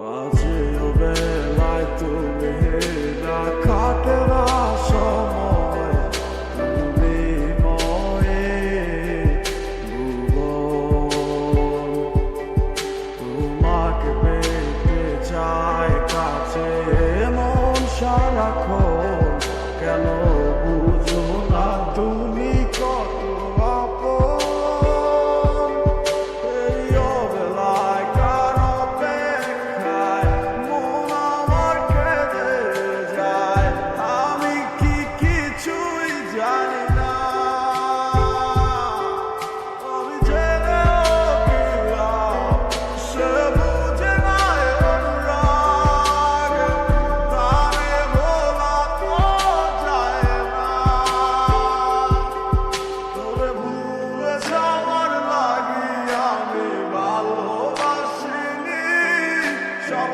আজও বেলায় তুমি না কাটে না সময় তুমি ময়ে ভুবন তোমাকে পেতে চায় কাছে মন সারাক্ষণ কেন বুঝো না তুমি কত আপন এই অবেলায় কার অপেক্ষায় মন আমার কেঁদে যায় আমি কি কিছুই জানি না আমি জেনেও কি লাভ সে বুঝে না অনুরাগ তারে বলা তো যায় না তোরে ভুলে যাওয়ার লাগি আমি ভালোবাসিনি সব